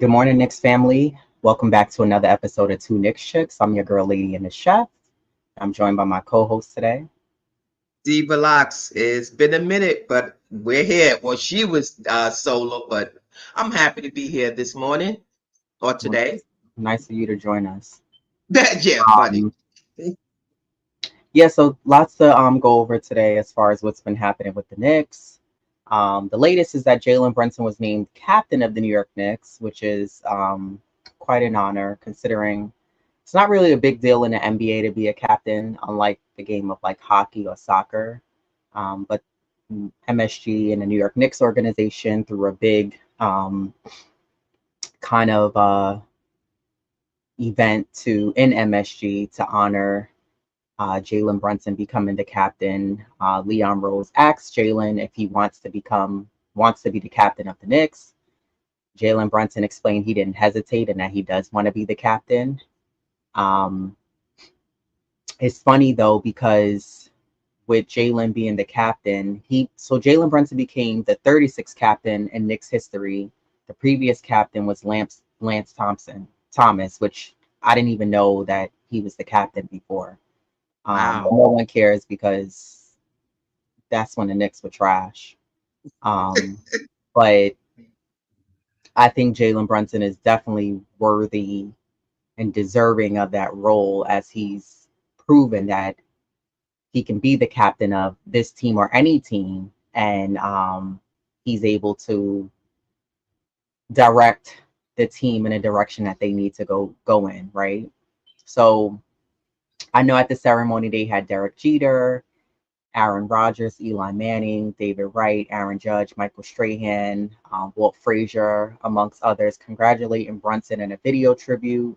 Good morning, Knicks family. Welcome back to another episode of Two Knicks Chicks. I'm your girl, Lady and the Chef. I'm joined by my co-host today. Diva Locks. It's been a minute, but we're here. Well, she was solo, but I'm happy to be here this morning or Well, today. nice of you to join us. Yeah, funny. Um, yeah, so lots to go over today as far as what's been happening with the Knicks. The latest is that Jalen Brunson was named captain of the New York Knicks, which is quite an honor considering it's not really a big deal in the NBA to be a captain, unlike the game of like hockey or soccer. But MSG and the New York Knicks organization through a big kind of event to in MSG to honor Jalen Brunson becoming the captain. Leon Rose asked Jalen if he wants to be the captain of the Knicks. Jalen Brunson explained he didn't hesitate and that he does want to be the captain. Um, it's funny though because with Jalen being the captain, Jalen Brunson became the 36th captain in Knicks history. The previous captain was Lance Thomas, which I didn't even know that he was the captain before. But Wow. no one cares because that's when the Knicks were trash. Um, but I think Jalen Brunson is definitely worthy and deserving of that role as he's proven that he can be the captain of this team or any team, and he's able to direct the team in a direction that they need to go in, right? So I know at the ceremony they had Derek Jeter, Aaron Rodgers, Eli Manning, David Wright, Aaron Judge, Michael Strahan, Walt Frazier, amongst others, congratulating Brunson in a video tribute.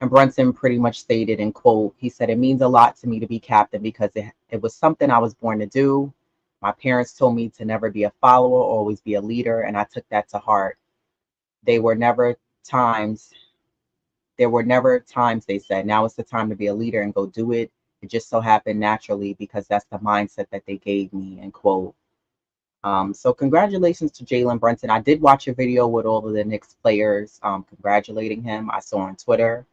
And Brunson pretty much stated in quote, he said, "It means a lot to me to be captain because it was something I was born to do. My parents told me to never be a follower, always be a leader, and I took that to heart. They were never times, there were never times, they said, now it's the time to be a leader and go do it. It just so happened naturally because that's the mindset that they gave me," end quote. So congratulations to Jalen Brunson. I did watch a video with all of the Knicks players congratulating him. I saw on Twitter.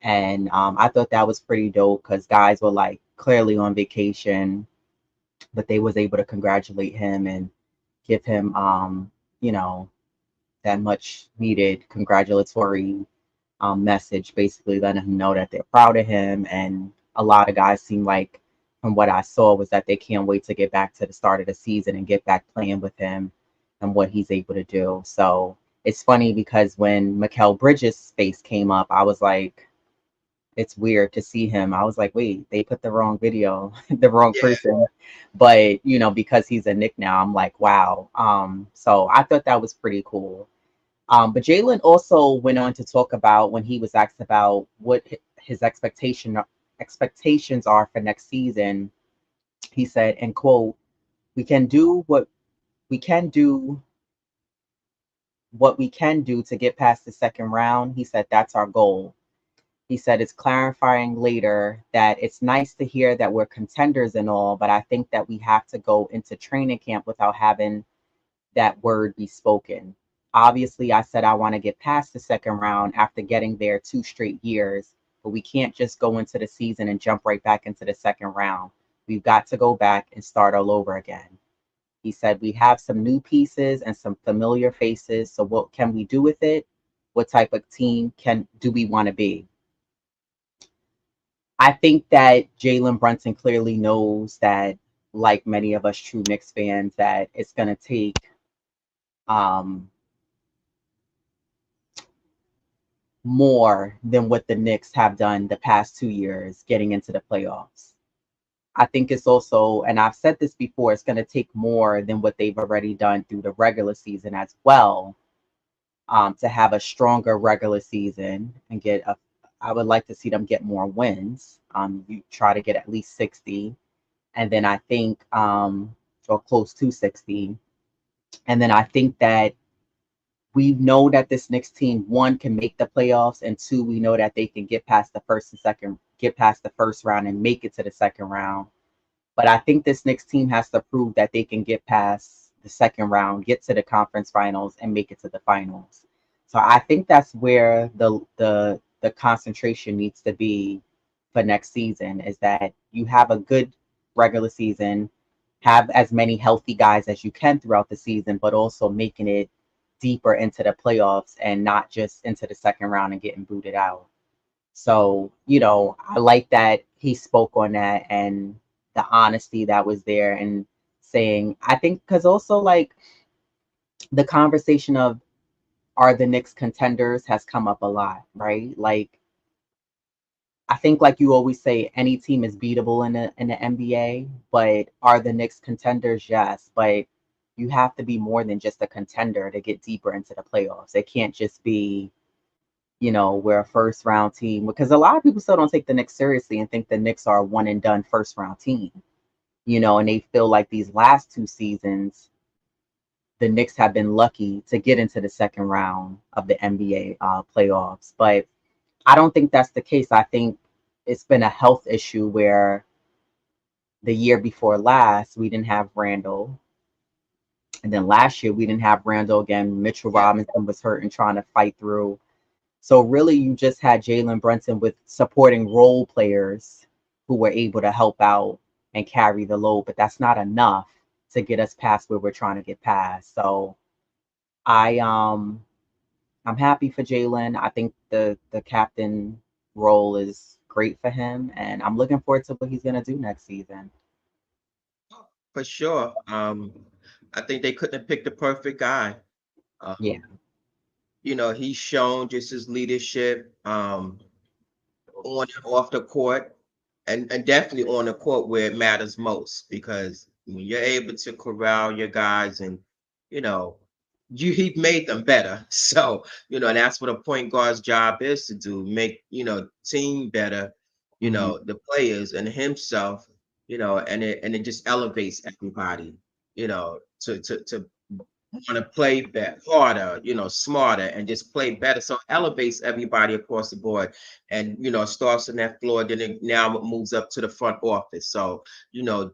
And I thought that was pretty dope because guys were like clearly on vacation, but they was able to congratulate him and give him, you know, that much needed congratulatory message, basically letting him know that they're proud of him. And a lot of guys seem like, from what I saw, was that they can't wait to get back to the start of the season and get back playing with him and what he's able to do. So it's funny because when Mikal Bridges' face came up, I was like, it's weird to see him. I was like, wait, they put the wrong video, the wrong Yeah. person. But because he's a Nick now, I'm like, wow. So I thought that was pretty cool. But Jalen also went on to talk about when he was asked about what his expectations are for next season. He said, and quote, "We can do we can do what we can do to get past the second round." He said that's our goal. He said it's clarifying later that it's nice to hear that we're contenders and all, but I think that we have to go into training camp without having that word be spoken. Obviously, I said I want to get past the second round after getting there 2 straight years, but we can't just go into the season and jump right back into the second round. We've got to go back and start all over again. He said we have some new pieces and some familiar faces, so what can we do with it? What type of team can do we want to be? I think that Jalen Brunson clearly knows that, like many of us true Knicks fans, that it's going to take um, more than what the Knicks have done the past 2 years getting into the playoffs. I think it's also, and I've said this before, it's going to take more than what they've already done through the regular season as well, to have a stronger regular season and get a. I would like to see them get more wins. You try to get at least 60, and then I think, or close to 60, and then I think that we know that this next team, one, can make the playoffs, and two, we know that they can get past the first round and make it to the second round. But I think this next team has to prove that they can get past the second round, get to the conference finals, and make it to the finals. So I think that's where the concentration needs to be for next season is that you have a good regular season, have as many healthy guys as you can throughout the season, but also making it deeper into the playoffs and not just into the second round and getting booted out. So, I like that he spoke on that and the honesty that was there and saying, I think, because also like the conversation of are the Knicks contenders has come up a lot, right? Like, I think, like you always say, any team is beatable in the NBA, but are the Knicks contenders? Yes, but you have to be more than just a contender to get deeper into the playoffs. It can't just be, we're a first round team because a lot of people still don't take the Knicks seriously and think the Knicks are a one and done first round team, and they feel like these last two seasons, the Knicks have been lucky to get into the second round of the NBA playoffs. But I don't think that's the case. I think it's been a health issue where the year before last, we didn't have Randall. And then last year, we didn't have Randall again. Mitchell Yeah. Robinson was hurt and trying to fight through. So really, you just had Jalen Brunson with supporting role players who were able to help out and carry the load, but that's not enough to get us past where we're trying to get past. So I I'm happy for Jalen. I think the captain role is great for him, and I'm looking forward to what he's gonna do next season. For sure. I think they couldn't have picked the perfect guy. Yeah, He's shown just his leadership on and off the court, and definitely on the court where it matters most. Because when you're able to corral your guys, and you know, he made them better. So and that's what a point guard's job is to do: make team better. hmm The players and himself. And it just elevates everybody. To want to play better, harder, smarter, and just play better. So elevates everybody across the board, and starts on that floor. Then now it moves up to the front office. So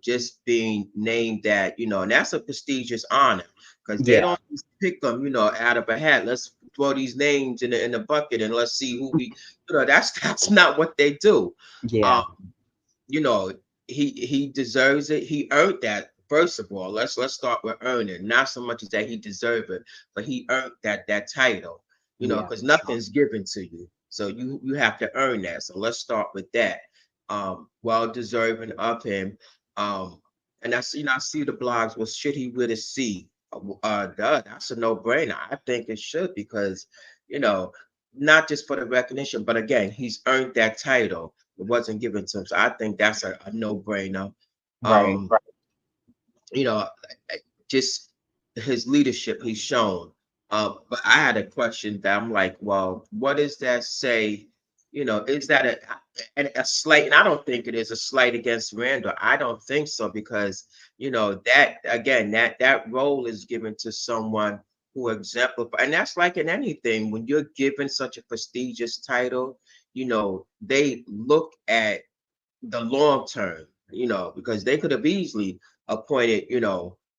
just being named that, and that's a prestigious honor because they yeah, don't just pick them, out of a hat. Let's throw these names in the bucket and let's see who we. That's not what they do. Um, yeah, you know, he deserves it. He earned that. First of all, let's start with earning. Not so much as that he deserved it, but he earned that title. yeah, Because for sure. nothing's given to you, so you have to earn that. So let's start with that. Well deserving of him. And I see the blogs. Well, should he with a C? That's a no brainer. I think it should because you know not just for the recognition, but again, he's earned that title. It wasn't given to him. So I think that's a no-brainer. Right. Right. You know, just his leadership he's shown. But I had a question that I'm like, well, what does that say? Is that a slight? And I don't think it is a slight against Randall. I don't think so because that again that role is given to someone who exemplifies, and that's like in anything when you're given such a prestigious title. They look at the long term, because they could have easily appointed,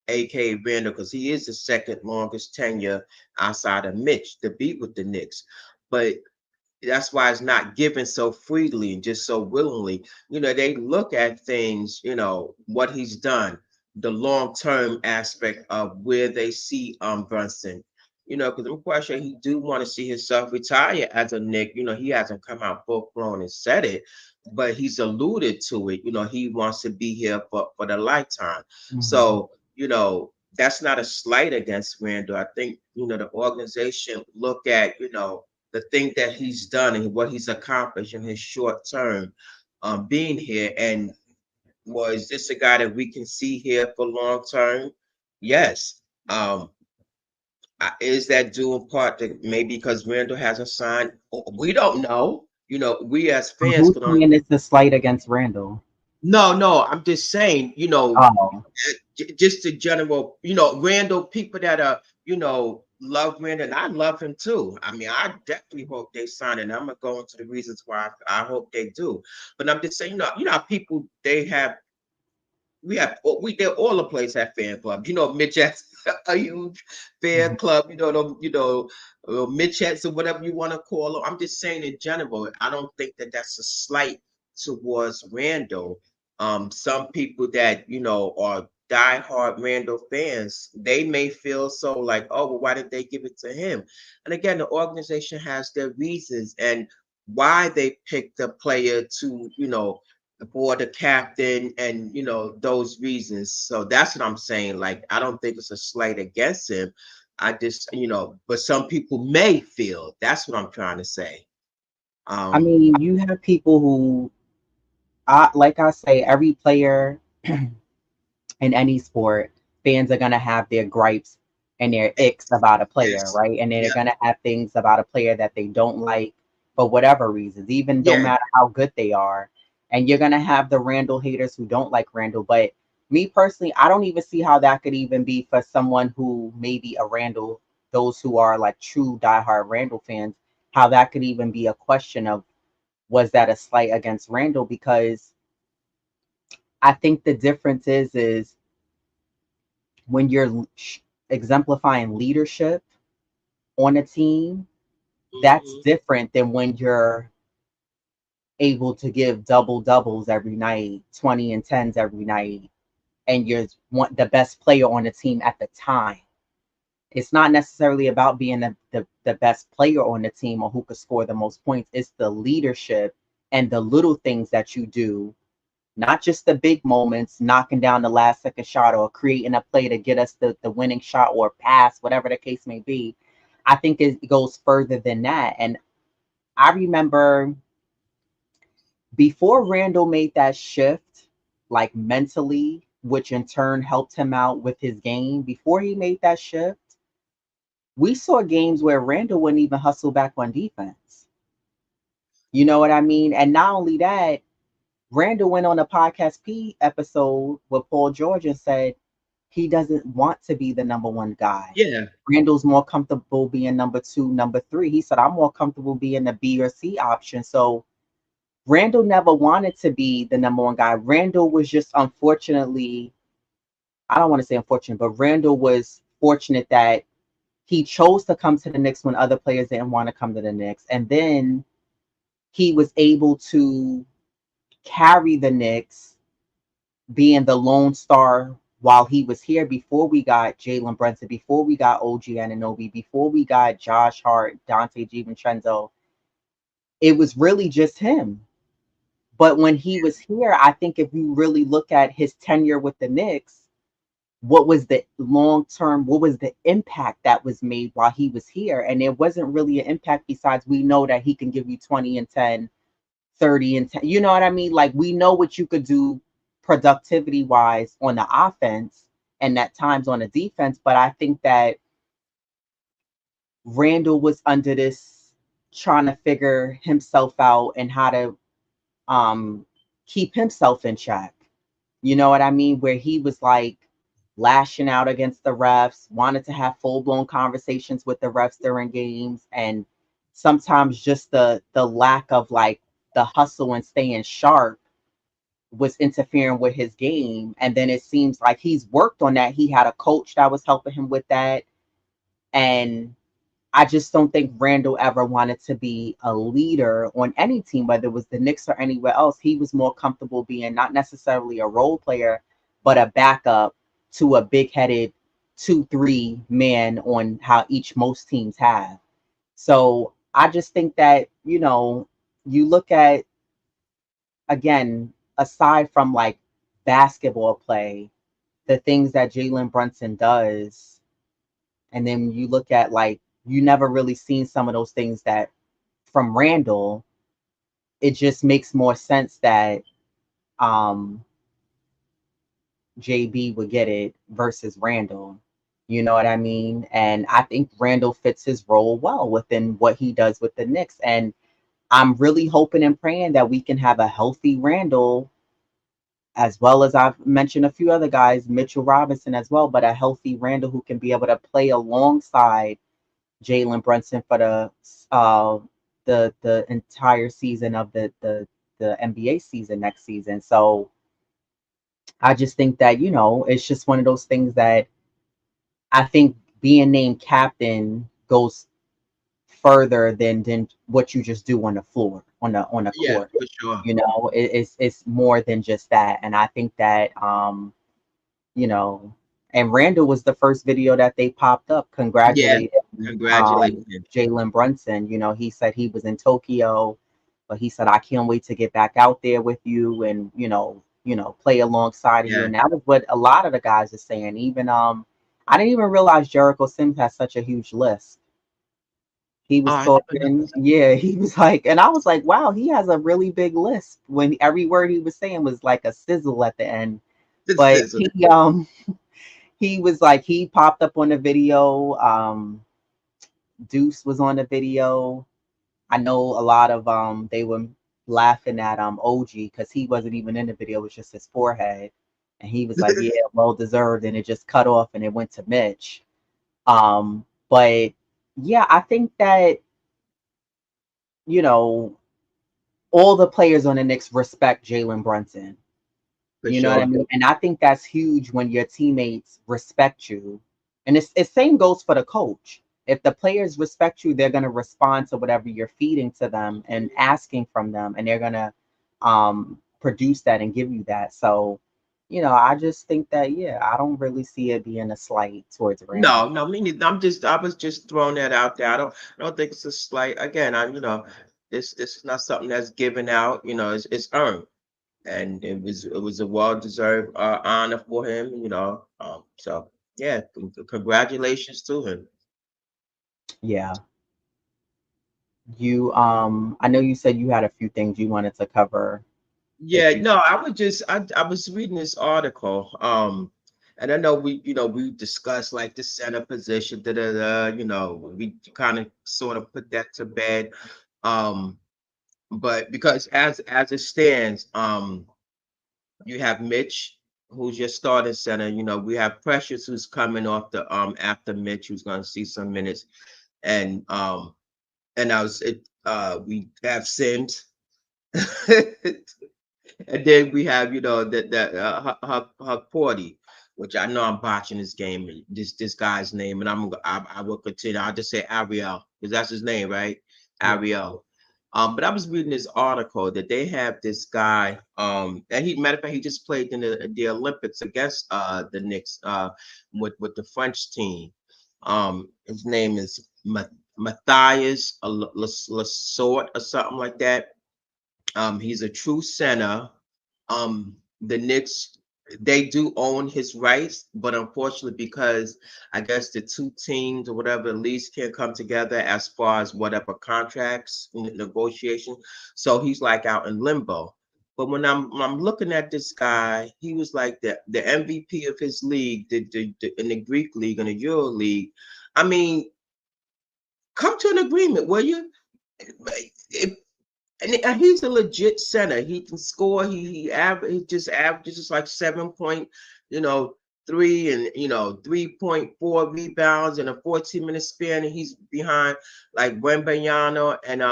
AK Randall, because he is the second longest tenure outside of Mitch to be with the Knicks. But that's why it's not given so freely and just so willingly. They look at things, what he's done, the long term aspect of where they see Brunson. Because I'm quite sure he do want to see himself retire as a Nick. He hasn't come out full blown and said it, but he's alluded to it. He wants to be here for the lifetime. hmm So, that's not a slight against Randall. I think, the organization look at, the thing that he's done and what he's accomplished in his short term being here. And was this a guy that we can see here for long term? Yes. Is that due in part to maybe because Randall hasn't signed? We don't know. We as fans Who's can only. saying it's a slight against Randall? No, no, I'm just saying, Oh, just the general, Randall, people that are, love Randall, and I love him too. I mean, I definitely hope they sign it. And I'm gonna go into the reasons why I hope they do. But I'm just saying, how people they have we have we they all the place have fan club. Mitch has a huge fan club, midgets or whatever you want to call them. I'm just saying in general, I don't think that that's a slight towards Randall. Some people that, are diehard Randall fans, they may feel so like, oh, well, why did they give it to him? And again, the organization has their reasons and why they picked the player to, for the captain and those reasons. So that's what I'm saying. Like, I don't think it's a slight against him. I just, but some people may feel that's what I'm trying to say. I um mean, you have people who, like I say, every player in any sport, fans are gonna have their gripes and their icks about a player, yes, right? And then they're yeah, gonna have things about a player that they don't like for whatever reasons, even no yeah, matter how good they are. And you're gonna have the Randall haters who don't like Randall. But me personally, I don't even see how that could even be for someone who maybe a Randall, those who are like true diehard Randall fans, how that could even be a question of was that a slight against Randall? Because I think the difference is when you're exemplifying leadership on a team, that's hmm, different than when you're able to give double doubles every night, 20 and 10s every night, and you're the best player on the team at the time. It's not necessarily about being the best player on the team or who could score the most points. It's the leadership and the little things that you do, not just the big moments, knocking down the last second shot or creating a play to get us the winning shot or pass, whatever the case may be. I think it goes further than that. And I remember before Randall made that shift, like mentally, which in turn helped him out with his game, before he made that shift, we saw games where Randall wouldn't even hustle back on defense. You know what I mean? And not only that, Randall went on a podcast P episode with Paul George and said he doesn't want to be the number one guy. yeah, Randall's more comfortable being number two, number three. He said, I'm more comfortable being the B or C option. So Randall never wanted to be the number one guy. Randall was just unfortunately, I don't want to say unfortunate, but Randall was fortunate that he chose to come to the Knicks when other players didn't want to come to the Knicks. And then he was able to carry the Knicks being the lone star while he was here before we got Jalen Brunson, before we got OG Anunoby, before we got Josh Hart, Dante DiVincenzo. It was really just him. But when he was here, I think if you really look at his tenure with the Knicks, what was the long term, what was the impact that was made while he was here? And there wasn't really an impact besides we know that he can give you 20 and 10, 30 and 10. You know what I mean? Like we know what you could do productivity wise on the offense and at times on the defense. But I think that Randall was under this trying to figure himself out and how to um keep himself in check. You know what I mean? Where he was like lashing out against the refs, wanted to have full blown conversations with the refs during games, and sometimes just the lack of like the hustle and staying sharp was interfering with his game. And then it seems like he's worked on that. He had a coach that was helping him with that. And I just don't think Randall ever wanted to be a leader on any team, whether it was the Knicks or anywhere else. He was more comfortable being not necessarily a role player, but a backup to a big headed 2, 3 man on how each most teams have. So I just think that, you look at, again, aside from like basketball play, the things that Jalen Brunson does, and then you look at like, you never really seen some of those things that from Randall, it just makes more sense that um JB would get it versus Randall. You know what I mean? And I think Randall fits his role well within what he does with the Knicks. And I'm really hoping and praying that we can have a healthy Randall, as well as I've mentioned a few other guys, Mitchell Robinson as well, but a healthy Randall who can be able to play alongside Jalen Brunson for the entire season of the NBA season next season. So I just think that it's just one of those things that I think being named captain goes further than what you just do on the floor, on the Yeah, court. for sure. You know, it's more than just that. And I think that you know, and Randall was the first video that they popped up Yeah, congratulating congratulations. Jalen Brunson. You know, he said he was in Tokyo, but he said, I can't wait to get back out there with you and, play alongside of you. Yeah. And that was what a lot of the guys are saying. Even I didn't even realize Jericho Sims has such a huge list. He Oh, was I never talking, yeah, he was like, and I was like, wow, he has a really big list when every word he was saying was like a sizzle at the end. this But is he was like, he popped up on the video. Deuce was on the video. I know a lot of they were laughing at OG because he wasn't even in the video, it was just his forehead. And he was like, yeah, well deserved, and it just cut off and it went to Mitch. But yeah, I think that, you know, all the players on the Knicks respect Jalen Brunson. for You know what I sure. mean? And I think that's huge when your teammates respect you. And it's same goes for the coach. If the players respect you, they're gonna respond to whatever you're feeding to them and asking from them, and they're gonna produce that and give you that. So, I just think that yeah, I don't really see it being a slight towards No, Randall. no, me neither. I was just throwing that out there. I don't think it's a slight. Again, this is not something that's given out. It's earned, and it was a well deserved honor for him. So yeah, congratulations to him. Yeah. I know you said you had a few things you wanted to cover if Yeah, you no, I was reading this article, and I know we discussed like the center position, we kind of sort of put that to bed. Um, but because as it stands, you have Mitch, who's your starting center. We have Precious, who's coming off the after Mitch, who's going to see some minutes, and I was it we have Sims. And then we have, her which I know I'm botching this game, this guy's name, and I will continue. I'll just say Ariel because that's his name, right? yeah. Ariel. But I was reading this article that they have this guy, and matter of fact, he just played in the Olympics against the Knicks, with the French team. His name is Matthias Lassort or something like that. He's a true center. The Knicks, they do own his rights, but unfortunately, because I guess the two teams or whatever least can't come together as far as whatever contracts negotiation. So he's like out in limbo. But when I'm looking at this guy, he was like the MVP of his league, in the Greek league and the Euro league. I mean, come to an agreement, will you? If and he's a legit center. He can score. He just averages like 7 point, you know, 3.4 rebounds in a 14-minute span, and he's behind like Wembanyama and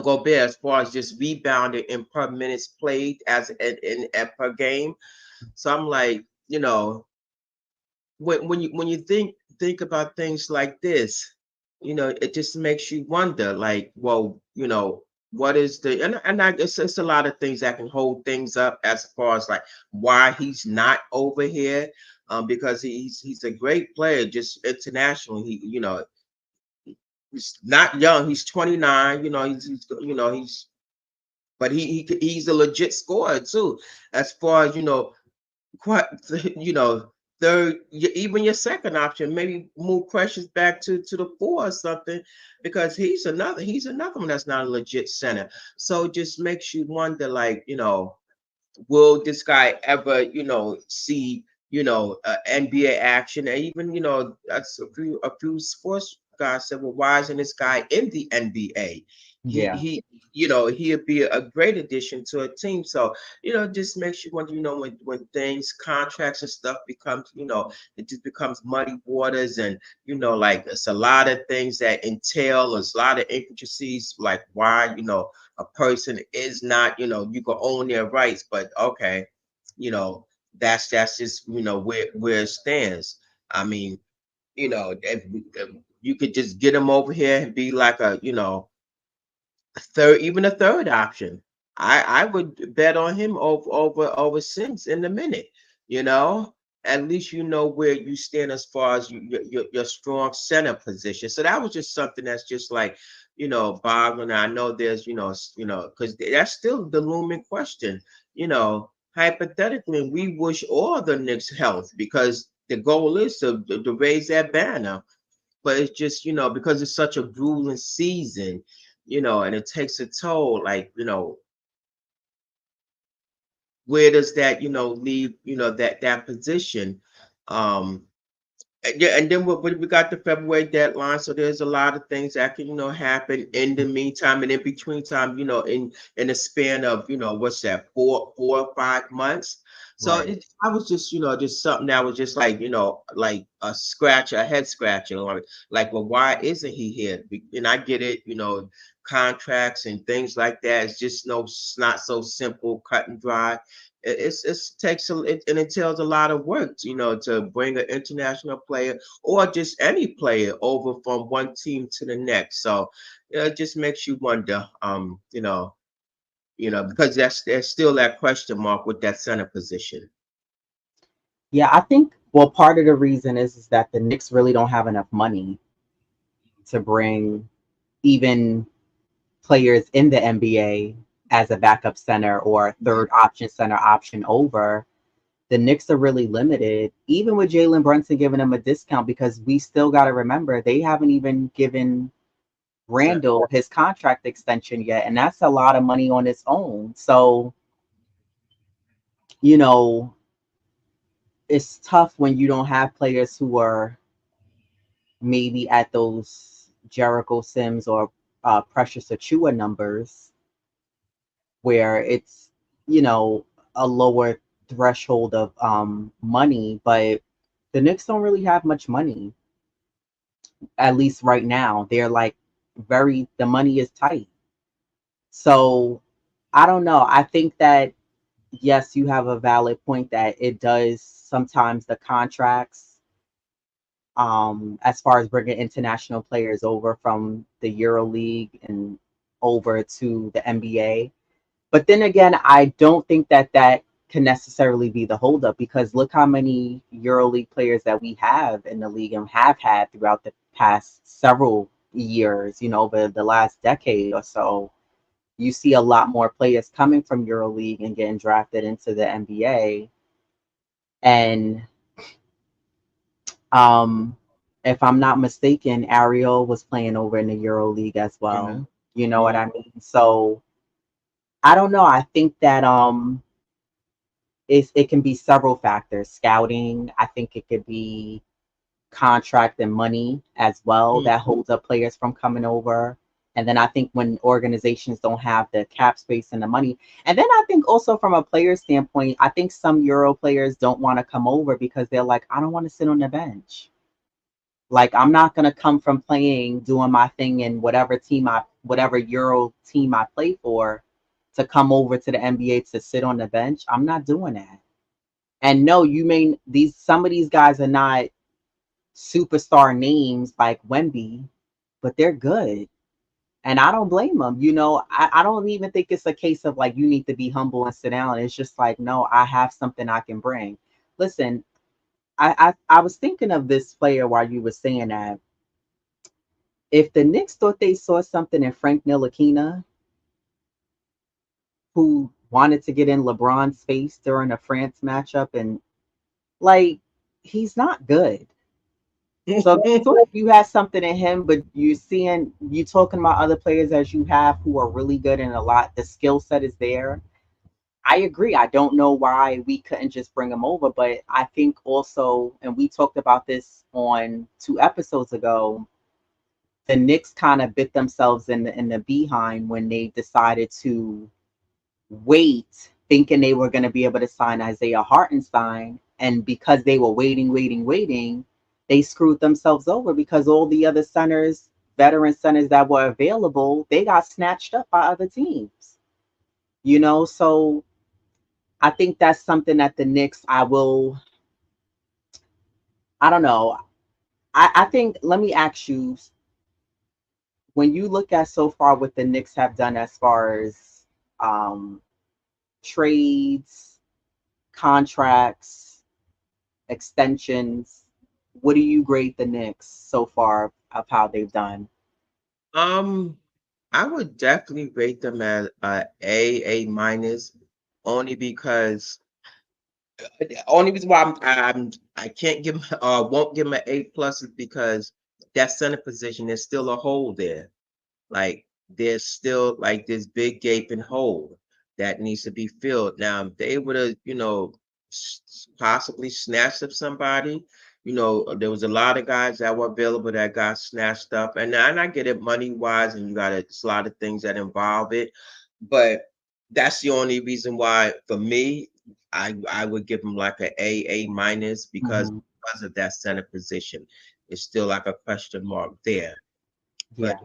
Gobert as far as just rebounding in per minutes played as in per game. So I'm like, when you think about things like this, it just makes you wonder, like, well, what is the and I guess it's a lot of things that can hold things up as far as like why he's not over here, because he's a great player just internationally. He's not young. He's 29. He's but he's a legit scorer too, as far as quite third, even your second option, maybe move Precious back to the four or something, because he's another one that's not a legit center. So it just makes you wonder, like, will this guy ever see NBA action? And even that's a few sports guys said, well, why isn't this guy in the NBA? he Yeah. he he'd be a great addition to a team. So it just makes you wonder, when things, contracts and stuff becomes, it just becomes muddy waters. And like, it's a lot of things that entail, there's a lot of intricacies, like why a person is not, you can own their rights, but okay, you know, that's just where it stands. I mean, if you could just get him over here and be like a, third, even a third option. I would bet on him over Sims in a minute. You know, at least you know where you stand as far as your strong center position. So that was just something that's just like, boggling. I know there's, because that's still the looming question. Hypothetically, we wish all the Knicks health because the goal is to raise that banner, but it's just because it's such a grueling season, and it takes a toll. Like, where does that leave that position? um yeah, and then we got the February deadline, so there's a lot of things that can happen in the meantime and in between time, in the span of what's that, 4 or 5 months. So Right. I was just just something that was just like like a head scratcher, like, well, why isn't he here? And I get it, contracts and things like that. It's just it's not so simple, cut and dry. It's takes it entails a lot of work, to bring an international player or just any player over from one team to the next. So it just makes you wonder, because there's still that question mark with that center position. Yeah, I think, well, part of the reason is that the Knicks really don't have enough money to bring even players in the NBA as a backup center or Yeah. third option center option over. The Knicks are really limited, even with Jalen Brunson giving them a discount, because we still got to remember they haven't even given So, Randall his contract extension yet, and that's a lot of money on its own. So, you know, it's tough when you don't have players who are maybe at those Jericho Sims or Precious Achua numbers, where it's, you know, a lower threshold of money, but the Knicks don't really have much money, at least right now. They're like the money is tight. So I don't know. I think that, yes, you have a valid point that it does sometimes the contracts, as far as bringing international players over from the Euro League and over to the NBA. But then again, I don't think that that can necessarily be the holdup, because look how many EuroLeague players that we have in the league and have had throughout the past several years, over the last decade or so. You see a lot more players coming from EuroLeague and getting drafted into the NBA. And um, if I'm not mistaken, Ariel was playing over in the EuroLeague as yeah, well. You know what yeah, I mean? So I don't know. I think that it can be several factors. Scouting, I think it could be contract and money as well mm, that holds up players from coming over. And then I think when organizations don't have the cap space and the money, and then I think also from a player standpoint, I think some Euro players don't want to come over because they're like, I don't want to sit on the bench. Like, I'm not gonna come from playing, doing my thing in whatever Euro team I play for, to come over to the NBA to sit on the bench. I'm not doing that. And no, some of these guys are not superstar names like Wemby, but they're good. And I don't blame them. I don't even think it's a case of like you need to be humble and sit down. It's just like, no, I have something I can bring. Listen, I was thinking of this player while you were saying that. If the Knicks thought they saw something in Frank Ntilikina, who wanted to get in LeBron's face during a France matchup, and like, he's not good. So if you thought you had something in him, but you talking about other players as you have who are really good, and the skill set is there. I agree. I don't know why we couldn't just bring him over, but I think also, and we talked about this on 2 episodes ago, the Knicks kind of bit themselves in the behind when they decided to wait, thinking they were going to be able to sign Isaiah Hartenstein. And because they were waiting, they screwed themselves over, because all the other centers, veteran centers that were available, they got snatched up by other teams. So I think that's something that the Knicks, I don't know. I think, let me ask you, when you look at so far what the Knicks have done as far as um, trades, contracts, extensions, what do you grade the Knicks so far of how they've done? Um, I would definitely rate them as A minus, only because only reason why I can't give 'em won't give them an A plus is because that center position is still a hole there. Like there's still like this big gaping hole that needs to be filled. Now, if they would have, possibly snatched up somebody, there was a lot of guys that were available that got snatched up, and I get it money wise, and you got it's a lot of things that involve it, but that's the only reason why for me, I would give them like a minus Hmm. because of that center position. It's still like a question mark there. But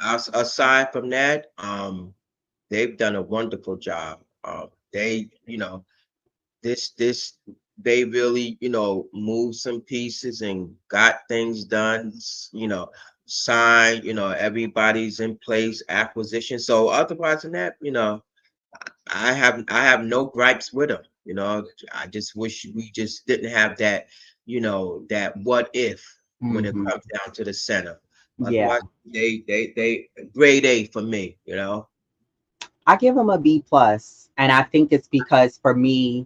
Yeah. aside from that, they've done a wonderful job. They, this they really, moved some pieces and got things done. Signed. Everybody's in place. Acquisition. So otherwise than that, I have no gripes with them. I just wish we just didn't have that, that what if when it Hmm. comes down to the center. Yeah. Otherwise, they grade A for me. I give them a B plus, and I think it's because for me,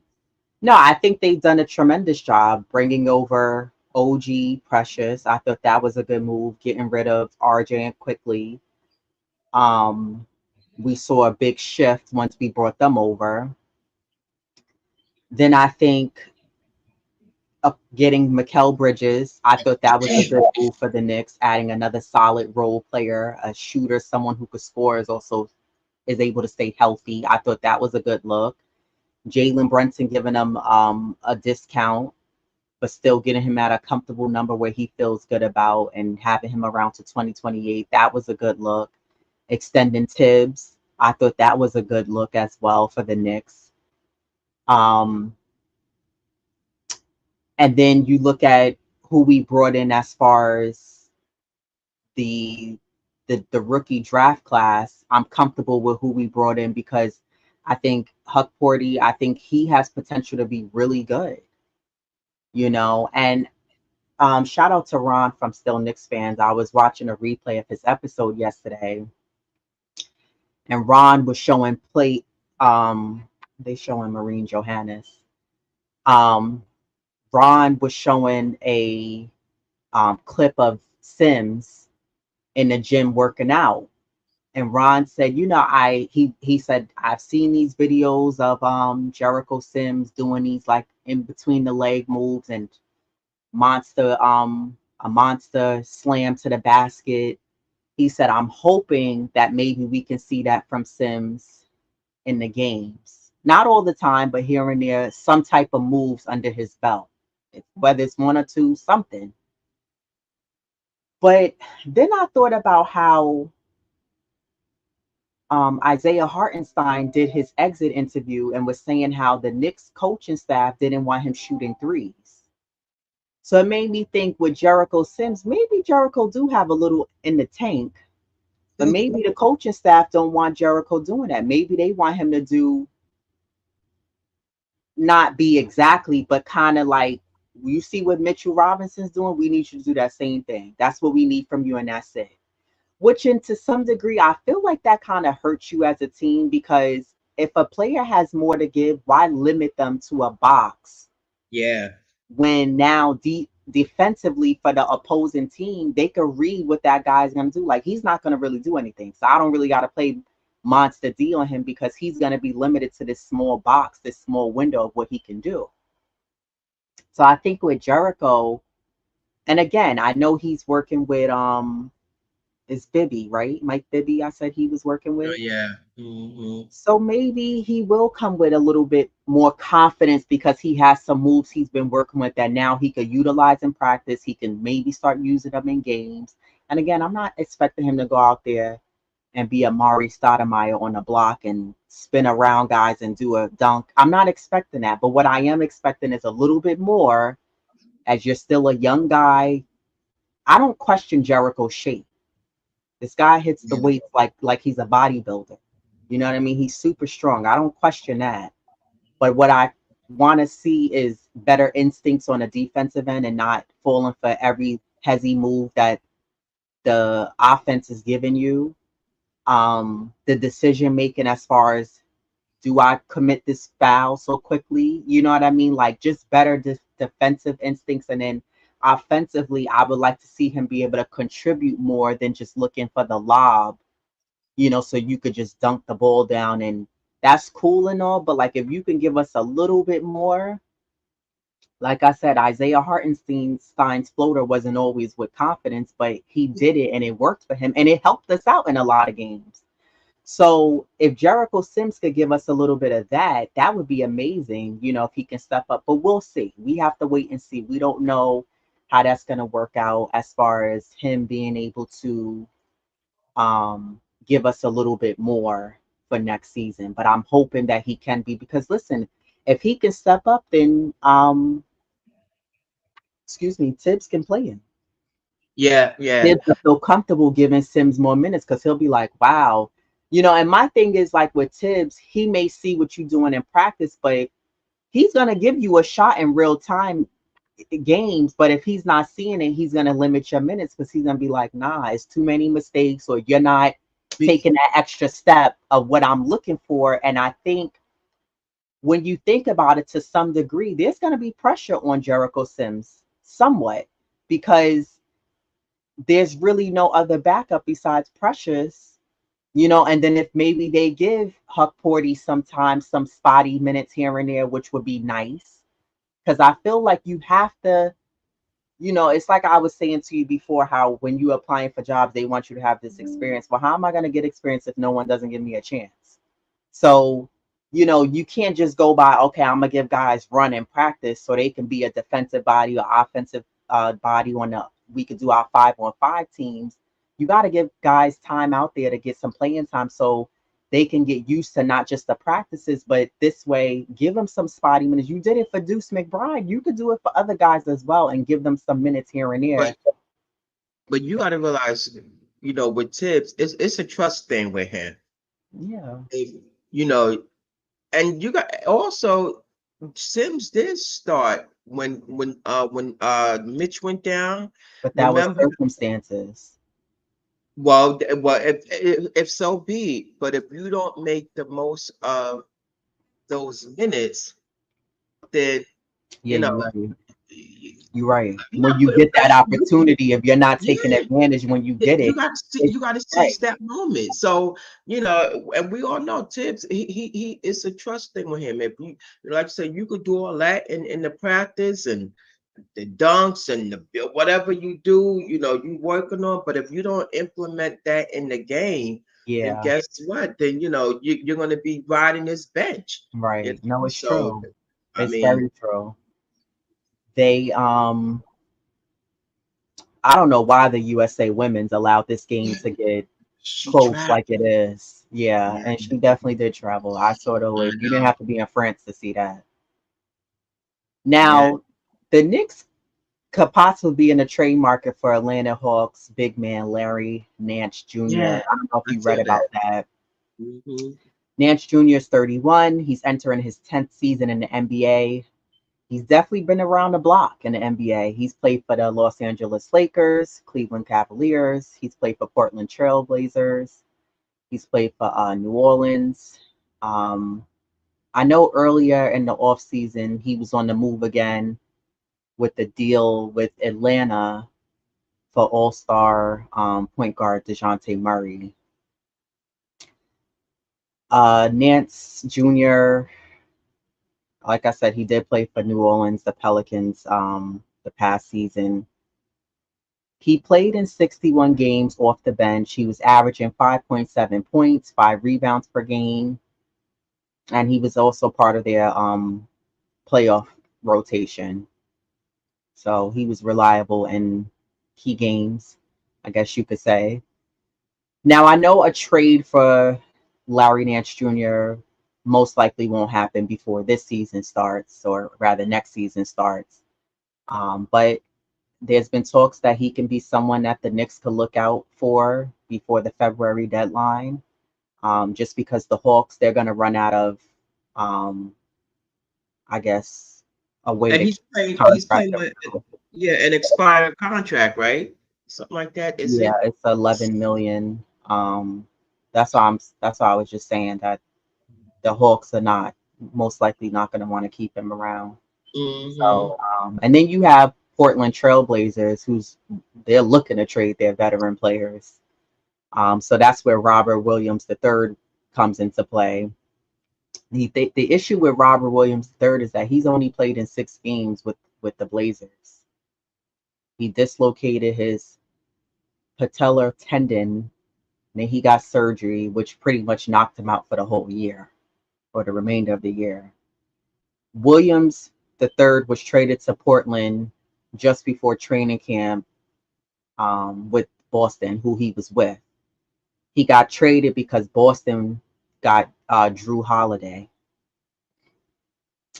no, I think they've done a tremendous job bringing over OG Precious. I thought that was a good move, getting rid of RJ quickly. Um, we saw a big shift once we brought them over. Then I think getting Mikal Bridges, I thought that was a good move for the Knicks, adding another solid role player, a shooter, someone who could score is also is able to stay healthy. I thought that was a good look. Jalen Brunson giving him a discount, but still getting him at a comfortable number where he feels good about and having him around to 2028. That was a good look. Extending Tibbs, I thought that was a good look as well for the Knicks. Um, and then you look at who we brought in as far as the the rookie draft class. I'm comfortable with who we brought in because I think Huck Porty, I think he has potential to be really good, and shout out to Ron from Still Knicks fans. I was watching a replay of his episode yesterday, and Ron was showing plate. They showing Marine Johannes. Um, Ron was showing a clip of Sims in the gym working out, and Ron said, he said I've seen these videos of Jericho Sims doing these like in between the leg moves and monster a monster slam to the basket. He said, I'm hoping that maybe we can see that from Sims in the games. Not all the time, but here and there, some type of moves under his belt, whether it's one or two, something. But then I thought about how Isaiah Hartenstein did his exit interview and was saying how the Knicks coaching staff didn't want him shooting threes. So it made me think with Jericho Sims, maybe Jericho do have a little in the tank. But maybe the coaching staff don't want Jericho doing that. Maybe they want him to do not be exactly, but kind of like you see what Mitchell Robinson's doing. We need you to do that same thing. That's what we need from you, and that's it. Which, and to some degree, I feel like that kind of hurts you as a team because if a player has more to give, why limit them to a box Yeah. when now defensively for the opposing team, they could read what that guy's going to do. Like he's not going to really do anything. So I don't really got to play monster D on him because he's going to be limited to this small box, this small window of what he can do. So I think with Jericho, and again, I know he's working with is Bibby, right? Mike Bibby, I said he was working Oh with. yeah. Hmm. So maybe he will come with a little bit more confidence because he has some moves he's been working with that now he could utilize in practice. He can maybe start using them in games. And again, I'm not expecting him to go out there and be a Mari Stoudemire on the block and spin around guys and do a dunk. I'm not expecting that. But what I am expecting is a little bit more as you're still a young guy. I don't question Jericho's shape. This guy hits the Yeah. weights like he's a bodybuilder. You know what I mean? He's super strong. I don't question that. But what I want to see is better instincts on a defensive end and not falling for every hezzy move that the offense is giving you. The decision making as far as, do I commit this foul so quickly? You know what I mean? Like, just better defensive instincts. And then offensively, I would like to see him be able to contribute more than just looking for the lob, so you could just dunk the ball down. And that's cool and all. But like, if you can give us a little bit more, like I said, Isaiah Hartenstein's floater wasn't always with confidence, but he did it and it worked for him and it helped us out in a lot of games. So if Jericho Sims could give us a little bit of that, that would be amazing, if he can step up. But we'll see. We have to wait and see. We don't know how that's going to work out as far as him being able to give us a little bit more for next season. But I'm hoping that he can be, because listen, if he can step up, then excuse me, Tibbs can play him. Yeah, yeah. Tibbs will feel comfortable giving Sims more minutes because he'll be like, wow. And my thing is, like, with Tibbs, he may see what you're doing in practice, but he's going to give you a shot in real time games. But if he's not seeing it, he's going to limit your minutes because he's going to be like, nah, it's too many mistakes, or you're not Be- taking that extra step of what I'm looking for. And I think when you think about it, to some degree, there's going to be pressure on Jericho Sims somewhat, because there's really no other backup besides Precious, and then if maybe they give Huck Porty sometimes some spotty minutes here and there, which would be nice. Because I feel like you have to, it's like I was saying to you before, how when you're applying for jobs, they want you to have this experience. Well, how am I going to get experience if no one doesn't give me a chance? So, you can't just go by, okay, I'm going to give guys run and practice so they can be a defensive body or offensive body on the, we could do our 5-on-5 teams. You got to give guys time out there to get some playing time so they can get used to not just the practices, but this way, give them some spotty minutes. You did it for Deuce McBride. You could do it for other guys as well and give them some minutes here and there. but but you got to realize, with Tibbs, it's a trust thing with him. Yeah. If, you know, and you got also Sims did start when Mitch went down. But that was Remember? circumstances. Well, if so be, but if you don't make the most of those minutes, then Yeah, you know you're right. y- You're right. you're When not you putting get that pressure. opportunity, if you're not taking Yeah, advantage when you get you it, got to it's you got to right. seize that moment. So and we all know Tibbs. He it's a trust thing with him. If you like I said, you could do all that in the practice and the dunks and whatever you do, you working on. But if you don't implement that in the game, then Yeah, guess what? Then you're going to be riding this bench. right. No, it's So true. I It's mean, very true. They I don't know why the USA women's allowed this game to get she close trapped. like it is. Yeah, Yeah, and she definitely did travel. I saw the I link. You didn't know. have to be in France to see that. Yeah, Now, the Knicks could possibly be in the trade market for Atlanta Hawks big man Larry Nance Jr. yeah. I don't know if I you read feel that. about that. Hmm. Nance Jr. is 31. He's entering his 10th season in the NBA. He's definitely been around the block in the NBA. He's played for the Los Angeles Lakers, Cleveland Cavaliers. He's played for Portland Trailblazers. He's played for New Orleans. Um, I know earlier in the offseason, he was on the move again with the deal with Atlanta for All-Star point guard DeJounte Murray. Nance Jr., like I said, he did play for New Orleans, the Pelicans, the past season. He played in 61 games off the bench. He was averaging 5.7 points, 5 rebounds per game, and he was also part of their playoff rotation. So he was reliable in key games, I guess you could say. Now, I know a trade for Larry Nance Jr. most likely won't happen before this season starts, or rather next season starts. But there's been talks that he can be someone that the Knicks could look out for before the February deadline. Just because the Hawks, they're going to run out of, um, I guess, a way And to keep his he's contract playing with, around. yeah, an expired contract, right? Something like that, is Yeah, it? it's 11 million. That's why I was just saying that the Hawks are not most likely not going to want to keep him around. Mm-hmm. So, and then you have Portland Trailblazers, who's they're looking to trade their veteran players. So that's where Robert Williams III comes into play. The issue with Robert Williams III is that he's only played in 6 games with the Blazers. He dislocated his patellar tendon, and then he got surgery, which pretty much knocked him out for the whole year or the remainder of the year. Williams the third was traded to Portland just before training camp with Boston, who he was with. He got traded because Boston got Drew Holiday.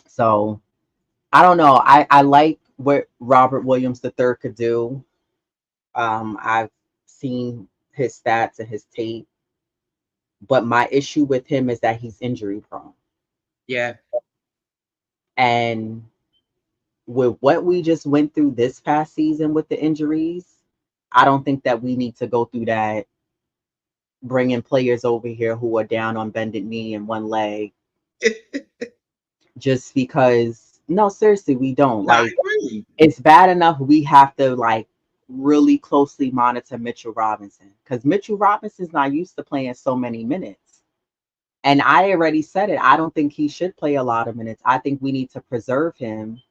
So I don't know. I like what Robert Williams the third could do. I've seen his stats and his tape, but my issue with him is that he's injury prone. Yeah. And with what we just went through this past season with the injuries, I don't think that we need to go through that bringing players over here who are down on bended knee and one leg just because no, seriously, we don't. No, I Like agree. it's bad enough we have to like really closely monitor Mitchell Robinson because Mitchell Robinson's not used to playing so many minutes. And I already said it. I don't think he should play a lot of minutes. I think we need to preserve him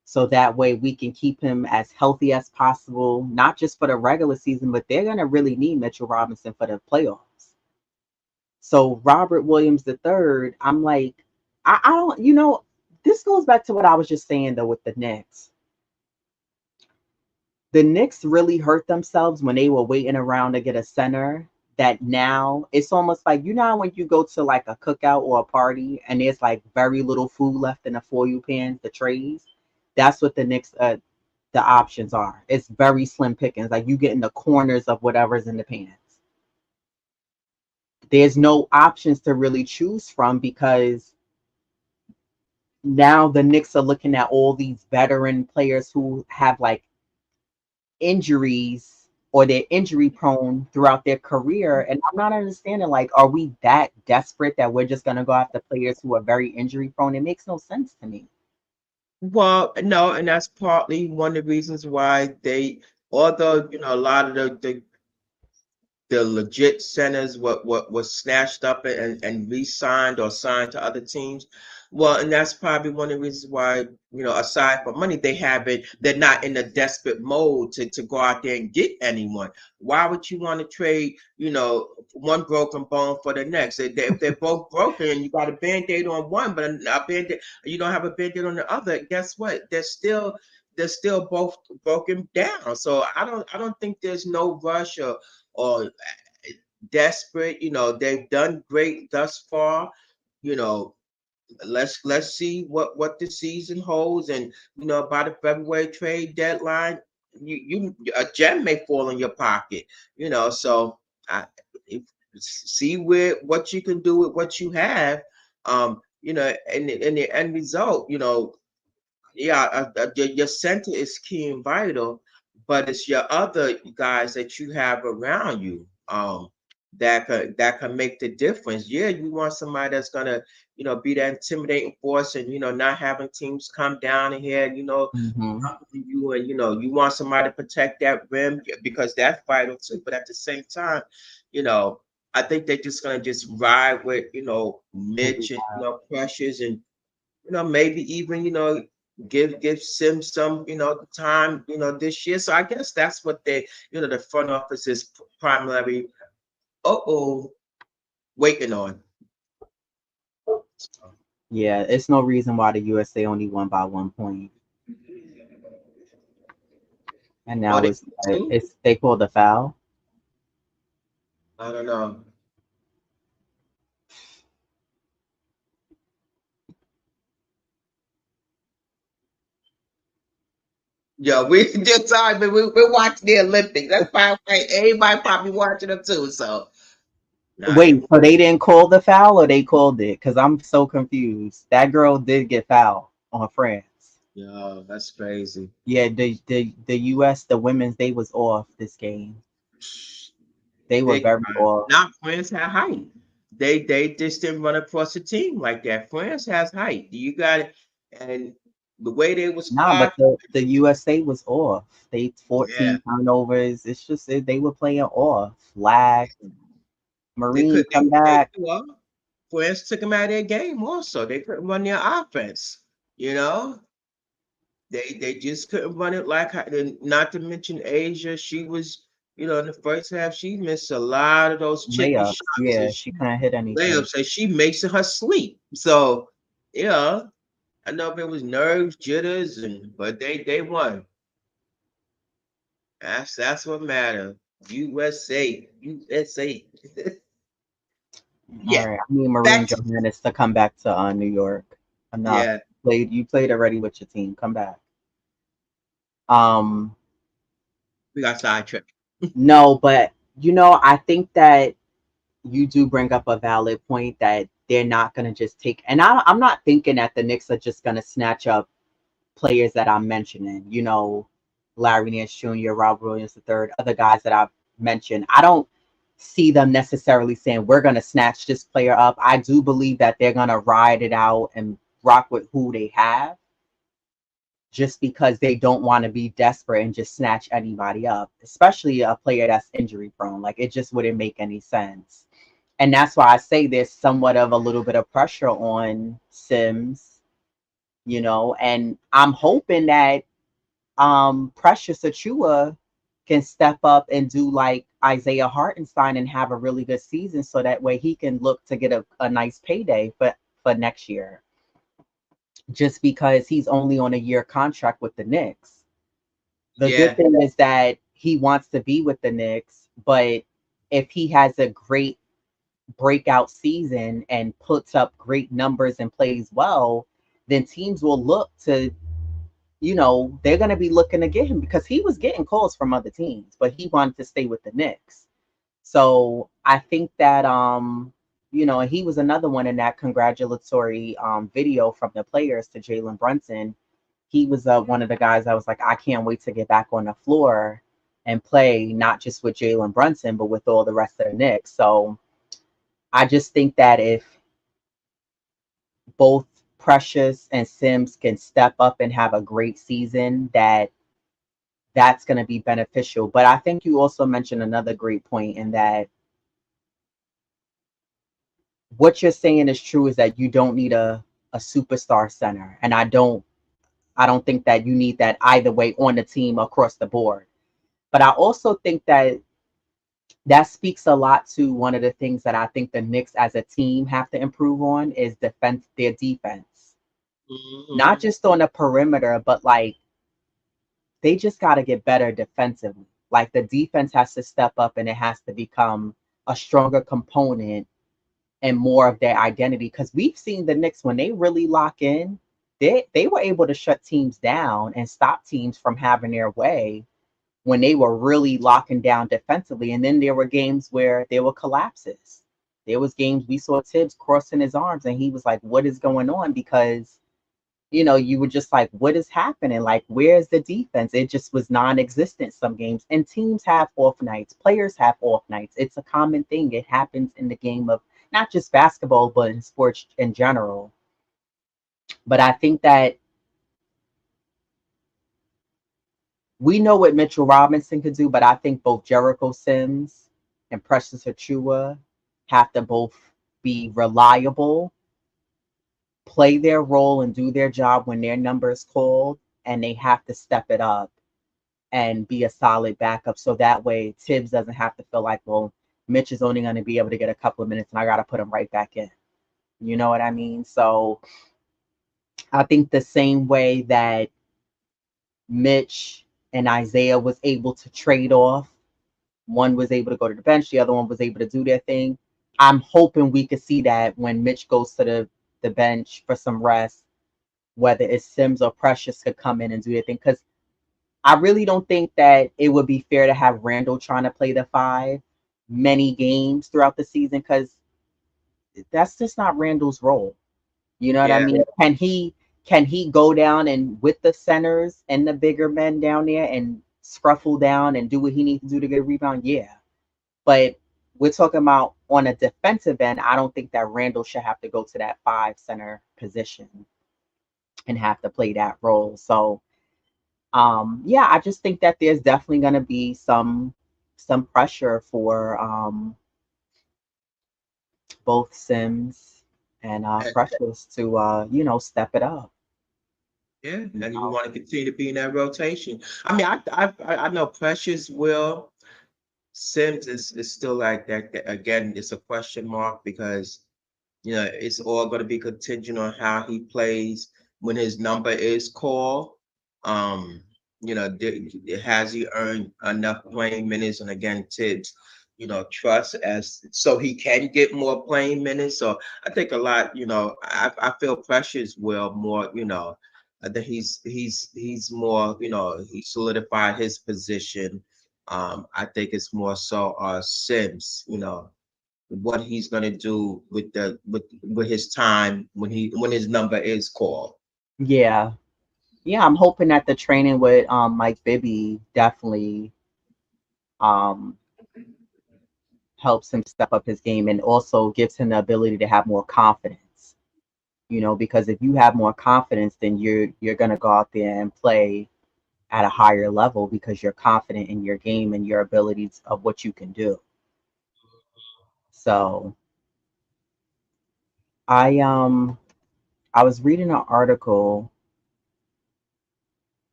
so that way we can keep him as healthy as possible, not just for the regular season, but they're going to really need Mitchell Robinson for the playoffs. So Robert Williams the third, I'm like, I don't, this goes back to what I was just saying though with the Knicks. The Knicks really hurt themselves when they were waiting around to get a center. That now it's almost like when you go to like a cookout or a party and there's like very little food left in the foil pans, the trays. That's what the Knicks the options are. It's very slim pickings. Like you get in the corners of whatever's in the pans. There's no options to really choose from because now the Knicks are looking at all these veteran players who have like injuries or they're injury prone throughout their career. And I'm not understanding, like, are we that desperate that we're just going to go after players who are very injury prone? It makes no sense to me. Well, no, and that's partly one of the reasons why they, although a lot of the legit centers what was snatched up and re-signed or signed to other teams. Well, and that's probably one of the reasons why, aside from money, they're not in a desperate mode to go out there and get anyone. Why would you want to trade, one broken bone for the next? If they're both broken and you got a band-aid on one, but a band-aid, you don't have a band-aid on the other, guess what? They're still both broken down. So I don't think there's no rush or desperate. They've done great thus far. You know, let's see what the season holds, and by the February trade deadline, you a gem may fall in your pocket. So I if, see what you can do with what you have. And the end result, yeah, your center is key and vital, but it's your other guys that you have around you that can make the difference. Yeah, you want somebody that's gonna be that intimidating force, and not having teams come down here, Hmm. you, and you want somebody to protect that rim because that's vital too. But at the same time, you know I think they're just gonna just ride with Mitch and Precious, and maybe even give Sim some time this year. So I guess that's what the front office is primarily waiting on. Yeah, it's no reason why the USA only won by 1 point. And Oh, now they too? it's they called the foul. I don't know. Yeah, we just sorry, but we're watching the Olympics. That's probably right. Everybody probably watching them too. So nah, Wait, so they didn't call the foul or they called it? Because I'm so confused. That girl did get fouled on France. yo, that's crazy. Yeah, the US, the women's, they was off this game. They were Big very time. off. Now France had height. They just didn't run across the team like that. France has height. You got it, and the way they was Nah, but clocked, the USA was off. They yeah, 14 turnovers. It's just they were playing off. Lag. they Marine, could come back. well, France took them out of their game also. They couldn't run their offense. You know, they just couldn't run it like not to mention Asia. She was, in the first half, she missed a lot of those chippy Layups. shots and Yeah, she couldn't hit anything. layups, and she makes it her sleep. So yeah, I know if it was nerves, jitters, but they won. That's what matters. USA, USA. All Yeah, right. I need Marine back to Johannes to come back to New York. Enough. yeah. You played already with your team. Come back. Um, We got sidetracked. no, but I think that you do bring up a valid point that they're not gonna just take, and I'm not thinking that the Knicks are just gonna snatch up players that I'm mentioning, Larry Nance Jr., Rob Williams III, other guys that I've mentioned. I don't see them necessarily saying we're going to snatch this player up. I do believe that they're going to ride it out and rock with who they have just because they don't want to be desperate and just snatch anybody up, especially a player that's injury prone. Like it just wouldn't make any sense. And that's why I say there's somewhat of a little bit of pressure on Sims, and I'm hoping that Precious Achua can step up and do like Isaiah Hartenstein and have a really good season so that way he can look to get a nice payday for next year. Just because he's only on a year contract with the Knicks. The good Yeah, thing is that he wants to be with the Knicks, but if he has a great breakout season and puts up great numbers and plays well, then teams will look to they're going to be looking to get him because he was getting calls from other teams, but he wanted to stay with the Knicks. So I think that he was another one in that congratulatory video from the players to Jalen Brunson. He was one of the guys that was like, I can't wait to get back on the floor and play not just with Jalen Brunson, but with all the rest of the Knicks. So I just think that if both Precious and Sims can step up and have a great season, that's going to be beneficial. But I think you also mentioned another great point in that what you're saying is true is that you don't need a superstar center. And I don't think that you need that either way on the team across the board. But I also think that speaks a lot to one of the things that I think the Knicks as a team have to improve on is their defense. Not hmm just on the perimeter, but like they just got to get better defensively. Like the defense has to step up and it has to become a stronger component and more of their identity. Because we've seen the Knicks when they really lock in, they were able to shut teams down and stop teams from having their way when they were really locking down defensively. And then there were games where there were collapses. There was games we saw Tibbs crossing his arms and he was like, what is going on? Because you were just like, what is happening? Like, where's the defense? It just was non existent some games. And teams have off nights, players have off nights. It's a common thing. It happens in the game of not just basketball, but in sports in general. But I think that we know what Mitchell Robinson could do, but I think both Jericho Sims and Precious Achua have to both be reliable, play their role, and do their job when their number is called, and they have to step it up and be a solid backup. So that way Tibbs doesn't have to feel like, well, Mitch is only going to be able to get a couple of minutes and I got to put him right back in. You know what I mean? So I think the same way that Mitch and Isaiah was able to trade off, one was able to go to the bench, the other one was able to do their thing. I'm hoping we could see that when Mitch goes to the bench for some rest, whether it's Sims or Precious could come in and do their thing. Because I really don't think that it would be fair to have Randall trying to play the five many games throughout the season because that's just not Randall's role. You know what I Yeah, mean? Can he go down and with the centers and the bigger men down there and scruffle down and do what he needs to do to get a rebound? Yeah. But we're talking about on a defensive end, I don't think that Randall should have to go to that five center position and have to play that role. So yeah, I just think that there's definitely gonna be some pressure for both Sims and and, Precious to step it up. yeah, You and you know? want to continue to be in that rotation. I mean, I know Precious will. Sims is still like that. Again, it's a question mark because it's all going to be contingent on how he plays when his number is called. Um, has he earned enough playing minutes? And again, Tibbs, trust as so he can get more playing minutes. So I think a lot, I feel Precious will more, I think he's more, he solidified his position. I think it's more so Sims, what he's gonna do with his time when his number is called. Yeah. Yeah, I'm hoping that the training with Mike Bibby definitely um helps him step up his game and also gives him the ability to have more confidence. Because if you have more confidence, then you're gonna go out there and play at a higher level because you're confident in your game and your abilities of what you can do. So I was reading an article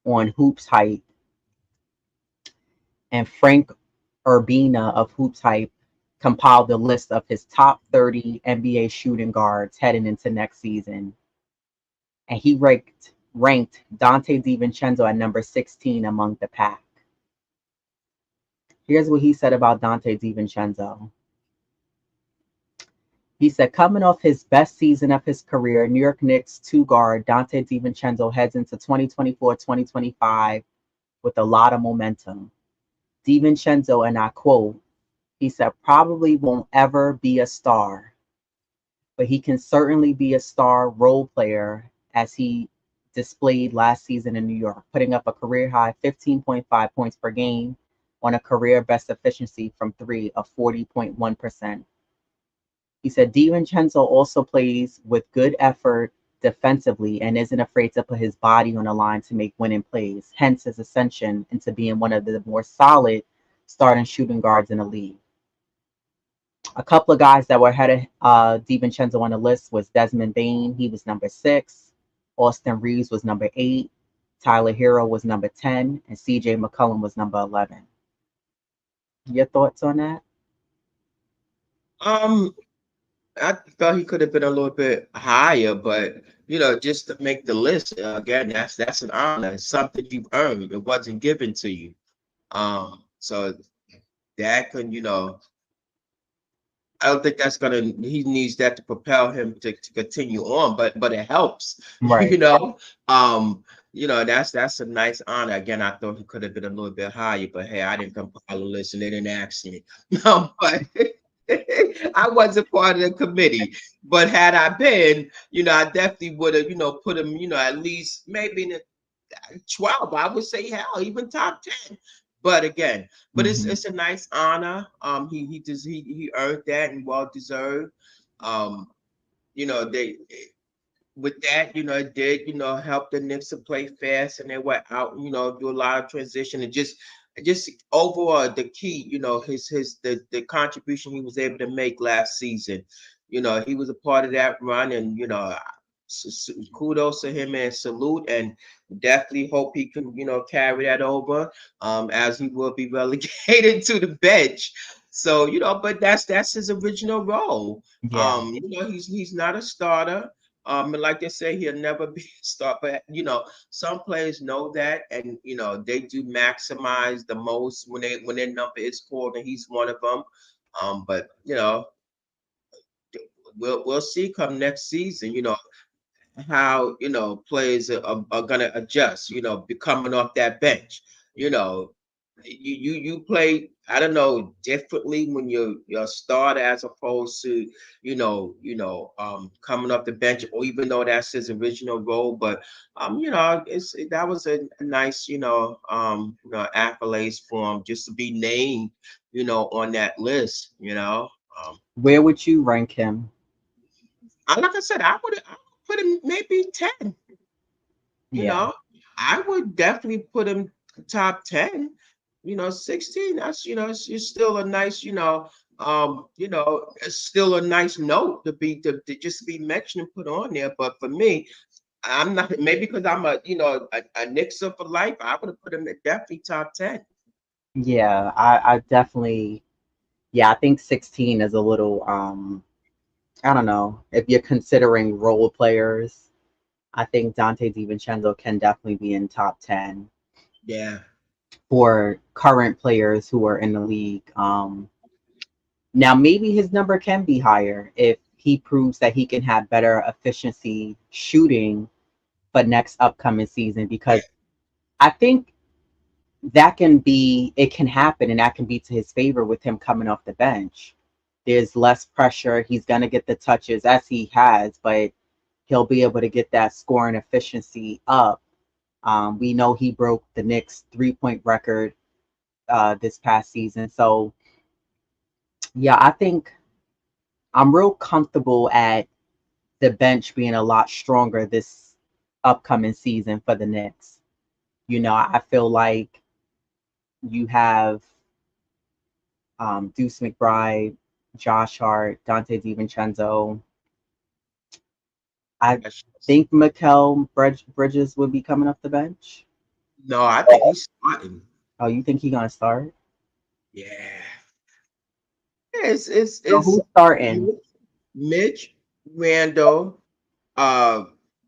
on Hoops Hype, and Frank Urbina of Hoops Hype compiled the list of his top 30 NBA shooting guards heading into next season, and he ranked Dante DiVincenzo at number 16 among the pack. Here's what he said about Dante DiVincenzo. He said, coming off his best season of his career, New York Knicks two guard Dante DiVincenzo heads into 2024-2025 with a lot of momentum. DiVincenzo, and I quote, he said, probably won't ever be a star, but he can certainly be a star role player as he displayed last season in New York, putting up a career high 15.5 points per game on a career best efficiency from three of 40.1%. He said DiVincenzo also plays with good effort defensively and isn't afraid to put his body on the line to make winning plays, hence his ascension into being one of the more solid starting shooting guards in the league. A couple of guys that were ahead of DiVincenzo on the list was Desmond Bain. He was number 6. Austin Reeves was number 8. Tyler Hero was number 10. And CJ McCollum was number 11. Your thoughts on that? Um, I thought he could have been a little bit higher, but just to make the list again, that's an honor. It's something you've earned. It wasn't given to you. So that can, I don't think that's gonna. He needs that to propel him to continue on, but it helps, Right. Um, that's a nice honor. Again, I thought he could have been a little bit higher, but hey, I didn't compile a list and they didn't ask me. But I wasn't part of the committee. But had I been, I definitely would have, put him, at least maybe in the 12. I would say hell, even top 10. But again, but it's Hmm. it's a nice honor. He earned that and well deserved. Um, they with that, it did, help the Knicks to play fast and they went out, do a lot of transition and just overall the key, the contribution he was able to make last season. He was a part of that run and kudos to him and salute and definitely hope he can, carry that over as he will be relegated to the bench. So, but that's his original role. Yeah. He's not a starter. And like they say, he'll never be a star. But some players know that, and they do maximize the most when their number is called, and he's one of them. But we'll see come next season. How players are going to adjust. Be coming off that bench. you know, you play, I don't know, differently when you're a starter as opposed to, coming off the bench, or even though that's his original role. But that was a nice, accolades for him just to be named, on that list, Um, Where would you rank him? like I said, I would put him maybe 10. You Yeah. know, I would definitely put him top 10. 16, that's, it's still a nice, it's still a nice note to just be mentioned and put on there. But for me, I'm not, maybe because I'm a Nixer for life, I would have put him at definitely top 10. Yeah, I definitely, yeah, I think 16 is a little, I don't know, if you're considering role players, I think Dante DiVincenzo can definitely be in top 10 Yeah. for current players who are in the league. Now, maybe his number can be higher if he proves that he can have better efficiency shooting for next upcoming season, Yeah. because I think that can be, it can happen, and that can be to his favor with him coming off the bench. There's less pressure. He's going to get the touches as he has, but he'll be able to get that scoring efficiency up. We know he broke the Knicks 3-point record this past season. So, yeah, I think I'm real comfortable at the bench being a lot stronger this upcoming season for the Knicks. I feel like you have Deuce McBride, Josh Hart, Dante DiVincenzo. I think Mikael Bridges would be coming off the bench. No, I think he's starting. Oh, you think he's gonna start? Yeah. It's So who's starting? Mitch, Randall, uh,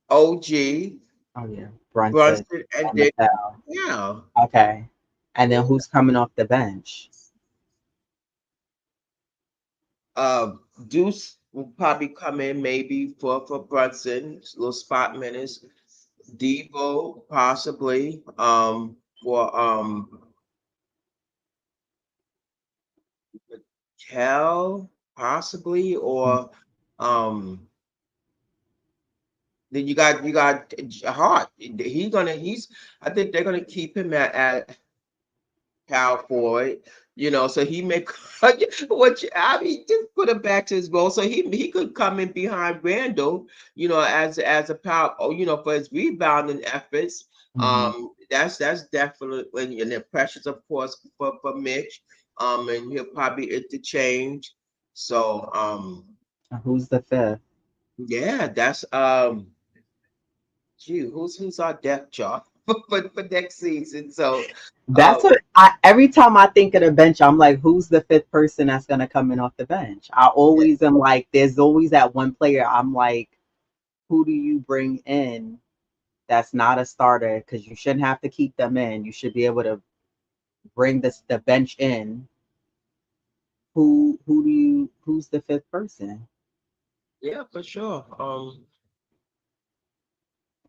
OG, Oh yeah, Brunson Brunson, and and then Mikael. yeah, Okay, and then yeah. who's coming off the bench? Uh, Deuce will probably come in maybe for Brunson, little spot minutes. Devo possibly. For Cal possibly, or um. Then you got Hart. He's I think they're gonna keep him at power forward, so he may I mean, just put him back to his role. So he could come in behind Randall, as a power, for his rebounding efforts. Mhm. That's definitely, and the pressures, of course, for Mitch. And he'll probably interchange. So Who's the fifth? yeah, that's gee, who's our depth chart for next season? So That's um what every time I think of the bench, I'm like, who's the fifth person that's gonna come in off the bench? I yeah. always am like, there's always that one player. I'm like, who do you bring in that's not a starter? Because you shouldn't have to keep them in. You should be able to bring the bench in. Who's the fifth person? Yeah, for sure.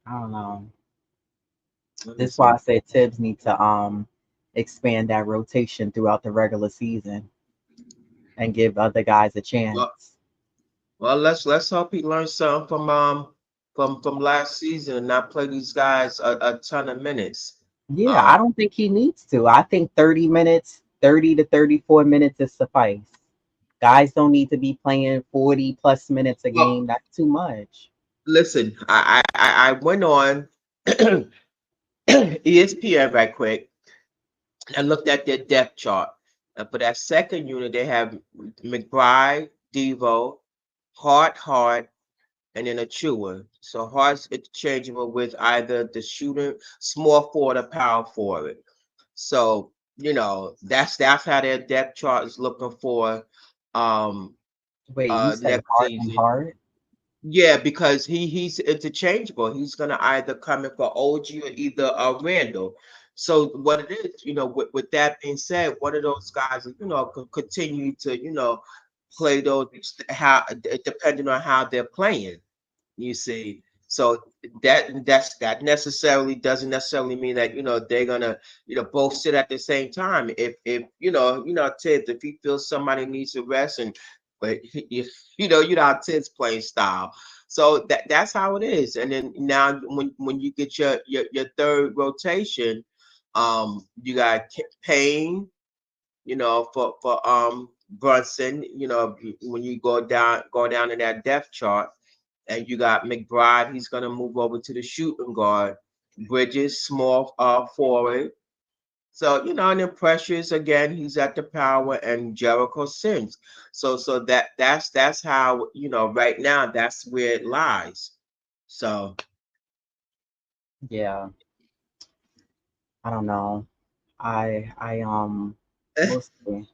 I don't know. Let me This is why I see. say Tibbs need to expand that rotation throughout the regular season and give other guys a Well, chance. let's hope he learns something from last season and not play these guys a ton of minutes. Yeah, I Um, don't think he needs to. I think 30 minutes, 30 to 34 minutes is suffice. Guys don't need to be playing 40 plus minutes a well, game. That's too much. listen, I went on ESPN right quick and looked at their depth chart. And for that second unit, they have McBride, Devo, Hart, and then a chewer. So Hart's interchangeable with either the shooter, small forward, or power forward. So that's how their depth chart is looking for um Wait, you said next heart and season. heart? Yeah, because he's interchangeable. He's gonna either come in for OG or either Randall. So what it is, with that being said, one of those guys, could continue to, play those how depending on how they're playing. You see, So that necessarily doesn't necessarily mean that they're gonna both sit at the same time. If Ted, if he feels somebody needs a rest, and but how Ted's playing style. So that's how it is. And then now when you get your third rotation, you got Payne, for Brunson, when you go down in that depth chart, and you got McBride, he's gonna move over to the shooting guard. Bridges, small forward. So and then Precious again, he's at the power, and Jericho Sims. So that's how right now that's where it lies. So Yeah, I don't know. We'll see.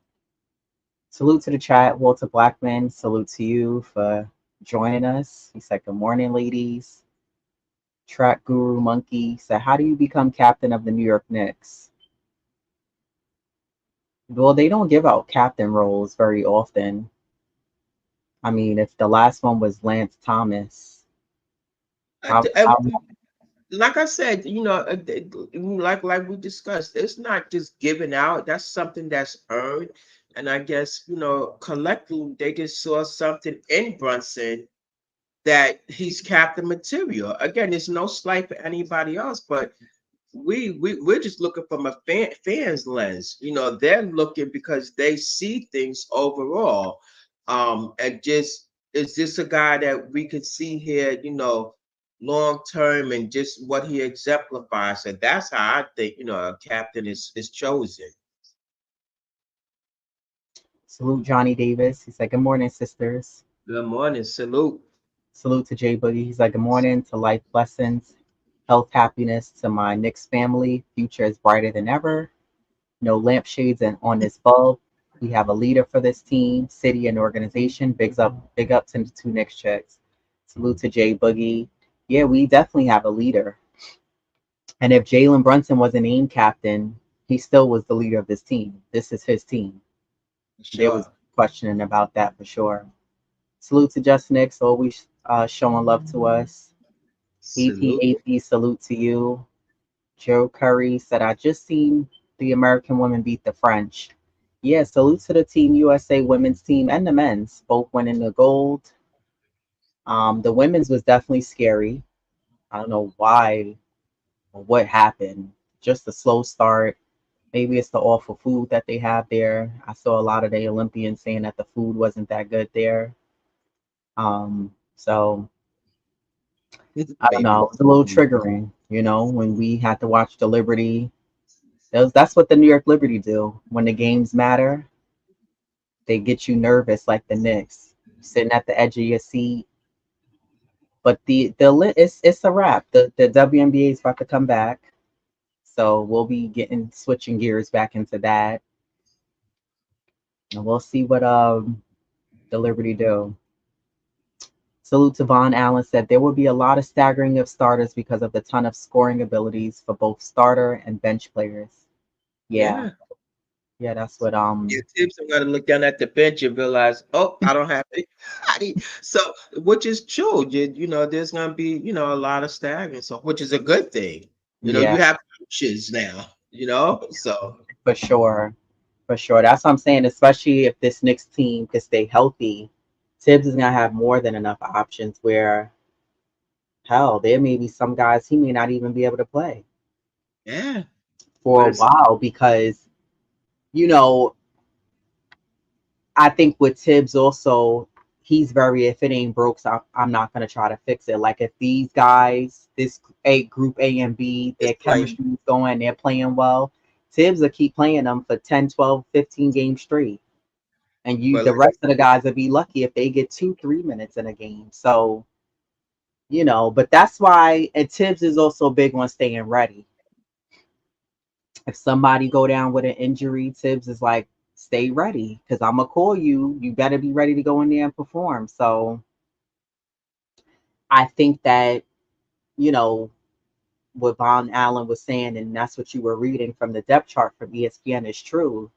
Salute to the chat, Walter Blackman. Salute to you for joining us. He said, "Good morning, ladies." Track Guru Monkey said, "How do you become captain of the New York Knicks?" Well, they don't give out captain roles very often. I mean, if the last one was Lance Thomas, I, how I, how like I said, like we discussed, it's not just given out. That's something that's earned. And I guess, collectively, they just saw something in Brunson that he's captain material. Again, there's no slight for anybody else, but we're just looking from a fan's lens. They're looking because they see things overall. And just is this a guy that we could see here, long term, and just what he exemplifies. And that's how I think, a captain is chosen. salute Johnny Davis. He said, "Good morning, sisters." Good morning, salute. Salute to Jay Boogie. He's like, "Good morning to life blessings, health, happiness to my Knicks family. Future is brighter than ever. No lampshades and on this bulb. We have a leader for this team, city, and organization. Big up to the two Knicks checks." Salute to Jay Boogie. Yeah, we definitely have a leader. And if Jalen Brunson was a named captain, he still was the leader of this team. This is his team. There was Sure. questioning about that for sure. Salute to Just Knicks, always showing love to us. Salute. EPAP, salute to you. Joe Curry said, "I just seen the American women beat the French." Yeah, salute to the Team USA women's team and the men's, both winning the gold. The women's was definitely scary. I don't know why or what happened. Just a slow start. Maybe it's the awful food that they have there. I saw a lot of the Olympians saying that the food wasn't that good there. So I don't Maybe know. the It's a little food. triggering, when we had to watch the Liberty. That's what the New York Liberty do. When the games matter, they get you nervous like the Knicks, sitting at the edge of your seat. But it's a wrap. The WNBA is about to come back, so we'll be getting switching gears back into that, and we'll see what the Liberty do. Salute to Von Allen said there will be a lot of staggering of starters because of the ton of scoring abilities for both starter and bench players. Yeah, Yeah. yeah, that's what Your tips are gonna look down at the bench and realize, oh, I don't have anybody. So, which is true. There's gonna be, a lot of staggering. So, which is a good thing. You yeah, have options now. So for sure. For sure. That's what I'm saying, especially if this Knicks team can stay healthy. Tibbs is gonna have more than enough options where hell, there may be some guys he may not even be able to play yeah, for but a it's while because, you know, I think with Tibbs also, he's very if it ain't broke, so I'm not gonna try to fix it. Like if these guys, this group A and B, it's their playing. chemistry is going, they're playing well, Tibbs will keep playing them for 10, 12, 15 games straight. And But the like, rest of the guys will be lucky if they get 2, 3 minutes in a game. So, but that's why and Tibbs is also big on staying ready. If somebody go down with an injury, Tibbs is like, stay ready because I'm gonna call you. You better be ready to go in there and perform. So I think that, you know, what Von Allen was saying, and that's what you were reading from the depth chart from ESPN is true.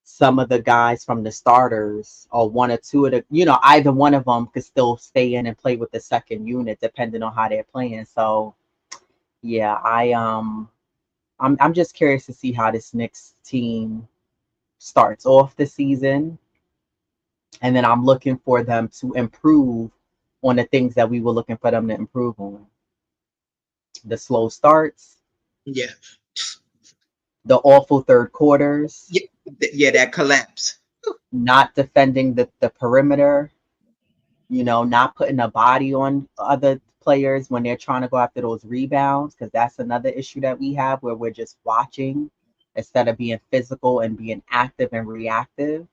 some of the guys from the starters or one or two of the, either one of them could still stay in and play with the second unit depending on how they're playing. So yeah, I'm just curious to see how this next team starts off the season, and then I'm looking for them to improve on the things that we were looking for them to improve on. The slow starts, Yeah, the awful third quarters, yeah, yeah. That collapse. not defending the perimeter, not putting a body on other players when they're trying to go after those rebounds, because that's another issue that we have where we're just watching instead of being physical and being active and reactive.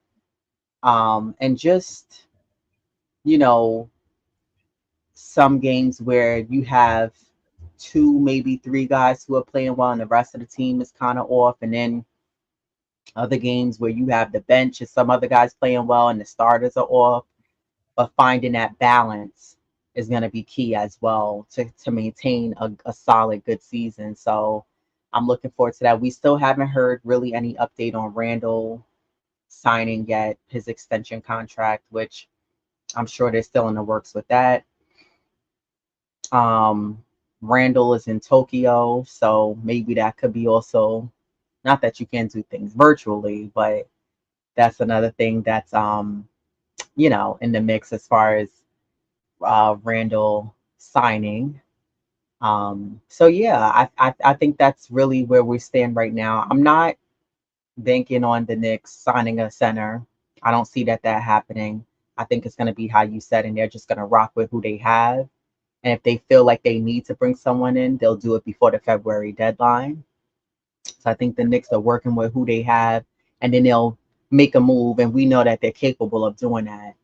And just, you know, some games where you have two, maybe three guys who are playing well and the rest of the team is kind of off. And then other games where you have the bench and some other guys playing well and the starters are off. But finding that balance is going to be key as well to maintain a solid, good season. So I'm looking forward to that. We still haven't heard really any update on Randall signing yet his extension contract, which I'm sure they're still in the works with that. Um, Randall is in Tokyo, so maybe that could be also, not that you can do things virtually, but that's another thing that's in the mix as far as Randall signing. So yeah, I think that's really where we stand right now. I'm not banking on the Knicks signing a center. I don't see that happening. I think it's going to be how you said, and they're just going to rock with who they have. And if they feel like they need to bring someone in, they'll do it before the February deadline. So I think the Knicks are working with who they have, and then they'll make a move, and we know that they're capable of doing that.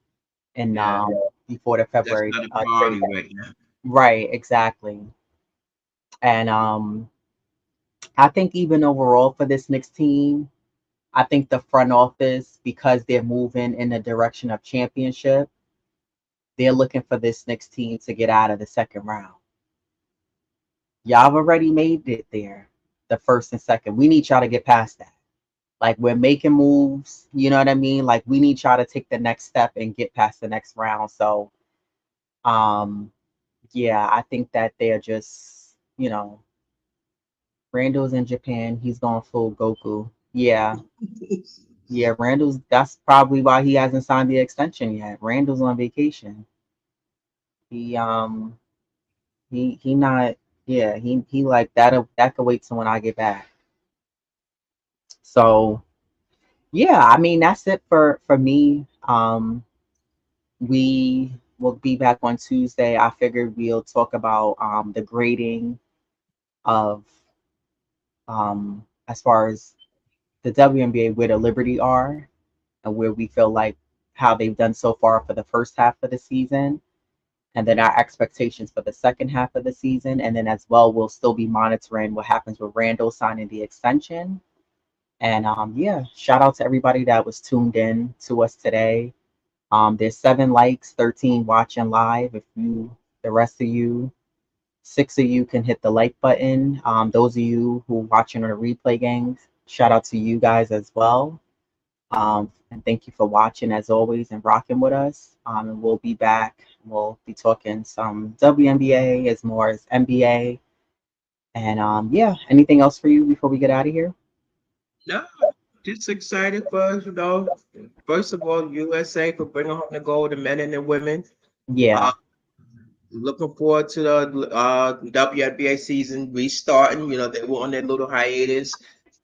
And Yeah, before the that's February not a trade, priority right now. right? Exactly. And I think even overall for this Knicks team, I think the front office, because they're moving in the direction of championship, they're looking for this Knicks team to get out of the second round. Y'all have already made it there, the first and second. We need y'all to get past that. Like we're making moves, you know what I mean? Like we need y'all to take the next step and get past the next round. So um yeah, I think that they're just, Randall's in Japan. He's going full Goku. Yeah. Yeah, Randall's, that's probably why he hasn't signed the extension yet. Randall's on vacation. He he not, yeah, he like that could wait till when I get back. So yeah, I mean that's it for me. We will be back on Tuesday. I figured we'll talk about the grading of as far as the WNBA, where the Liberty are and where we feel like how they've done so far for the first half of the season, and then our expectations for the second half of the season. And then as well, we'll still be monitoring what happens with Randall signing the extension. And yeah, shout out to everybody that was tuned in to us today. There's 7 likes, 13 watching live. If you, the rest of you, 6 of you can hit the like button. Those of you who are watching on the replay games, shout out to you guys as well. And thank you for watching as always and rocking with us. And we'll be back. We'll be talking some WNBA as more as NBA. And yeah, anything else for you before we get out of here? No, just excited for first of all, USA for bringing home the gold, the men and the women. Uh, Yeah, Looking forward to the WNBA season restarting. They were on their little hiatus,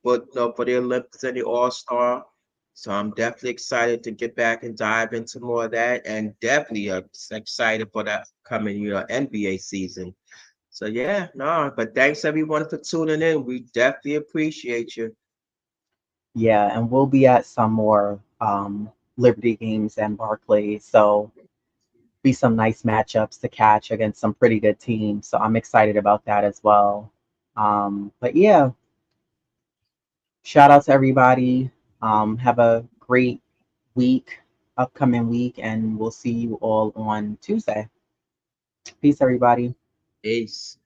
but for the Olympics and the All Star. So I'm definitely excited to get back and dive into more of that, and definitely excited for that coming NBA season. So yeah, no, but thanks everyone for tuning in. We definitely appreciate you. yeah, and we'll be at some more Liberty games and Barclays. So be some nice matchups to catch against some pretty good teams. So I'm excited about that as well. But yeah, shout out to everybody. Have a great week, upcoming week, and we'll see you all on Tuesday. Peace, everybody. Peace.